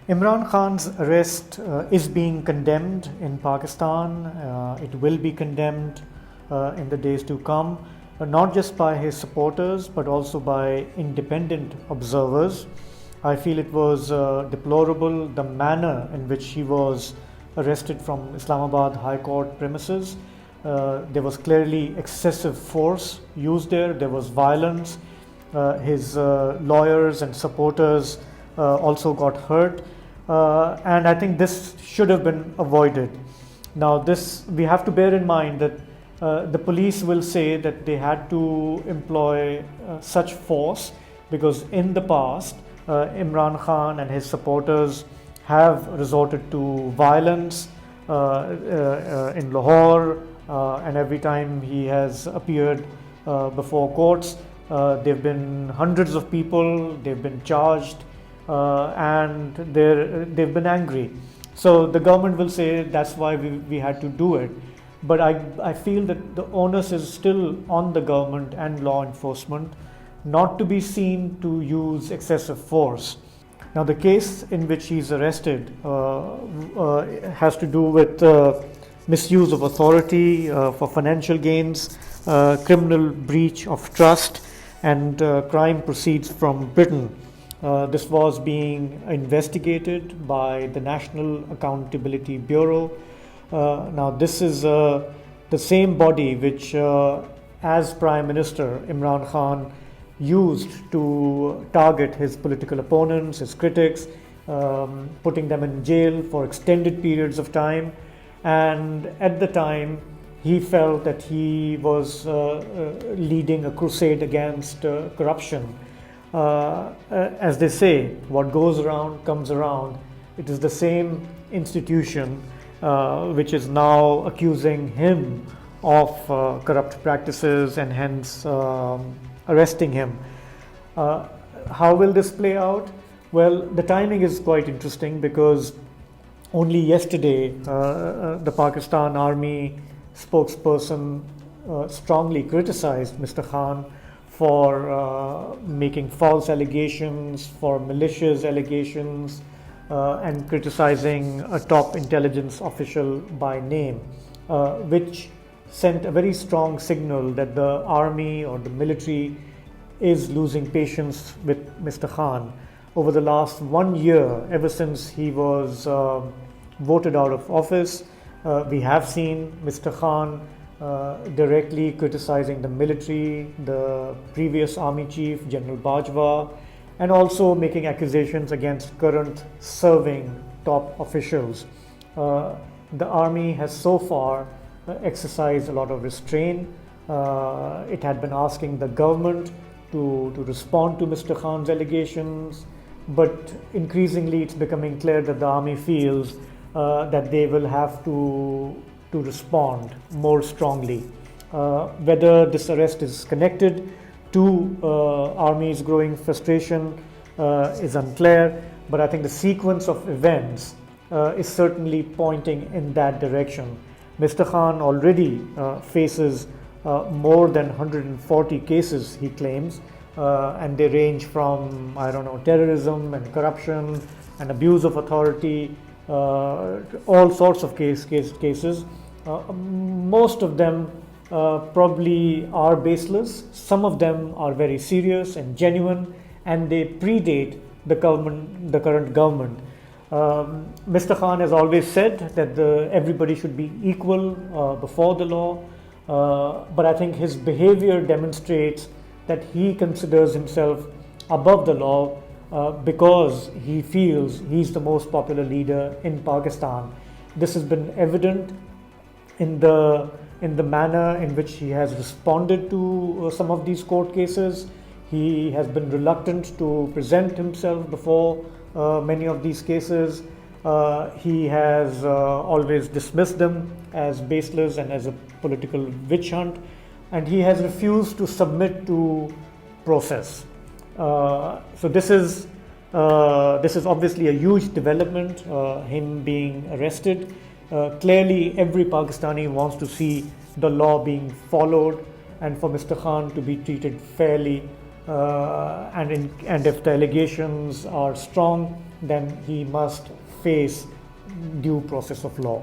Imran Khan's arrest is being condemned in Pakistan. It will be condemned in the days to come, not just by his supporters but also by independent observers. I feel it was deplorable the manner in which he was arrested from Islamabad High Court premises. There was clearly excessive force used there. There was violence. His lawyers and supporters also got hurt. And I think this should have been avoided. Now, we have to bear in mind that the police will say that they had to employ such force because in the past, Imran Khan and his supporters have resorted to violence in Lahore, and every time he has appeared before courts, there have been hundreds of people, they've been charged, and they've been angry. So the government will say that's why we had to do it. But I feel that the onus is still on the government and law enforcement not to be seen to use excessive force. Now, the case in which he's arrested has to do with misuse of authority for financial gains, criminal breach of trust, and crime proceeds from Britain. This was being investigated by the National Accountability Bureau. Now, this is the same body which, as Prime Minister, Imran Khan used to target his political opponents, his critics, putting them in jail for extended periods of time. And at the time, he felt that he was leading a crusade against corruption. As they say, what goes around comes around. It is the same institution which is now accusing him of corrupt practices and hence arresting him. How will this play out? Well, the timing is quite interesting because only yesterday the Pakistan Army spokesperson strongly criticized Mr. Khan for making false allegations, for malicious allegations, and criticizing a top intelligence official by name, which sent a very strong signal that the army or the military is losing patience with Mr. Khan. Over the last 1 year, ever since he was voted out of office, we have seen Mr. Khan directly criticizing the military, the previous army chief, General Bajwa, and also making accusations against current serving top officials. The army has so far exercised a lot of restraint. It had been asking the government to respond to Mr. Khan's allegations, but increasingly it's becoming clear that the army feels that they will have to respond more strongly. Whether this arrest is connected to army's growing frustration is unclear, but I think the sequence of events is certainly pointing in that direction. Mr. Khan already faces more than 140 cases, he claims, and they range from, terrorism and corruption and abuse of authority, all sorts of cases. Most of them probably are baseless. Some of them are very serious and genuine, and they predate the current government. Mr. Khan has always said that everybody should be equal before the law, but I think his behavior demonstrates that he considers himself above the law because he feels he's the most popular leader in Pakistan. This has been evident in the manner in which he has responded to some of these court cases. He has been reluctant to present himself before many of these cases. He has always dismissed them as baseless and as a political witch hunt, and he has refused to submit to process. So this is obviously a huge development, him being arrested. Clearly, every Pakistani wants to see the law being followed and for Mr. Khan to be treated fairly and if the allegations are strong, then he must face due process of law.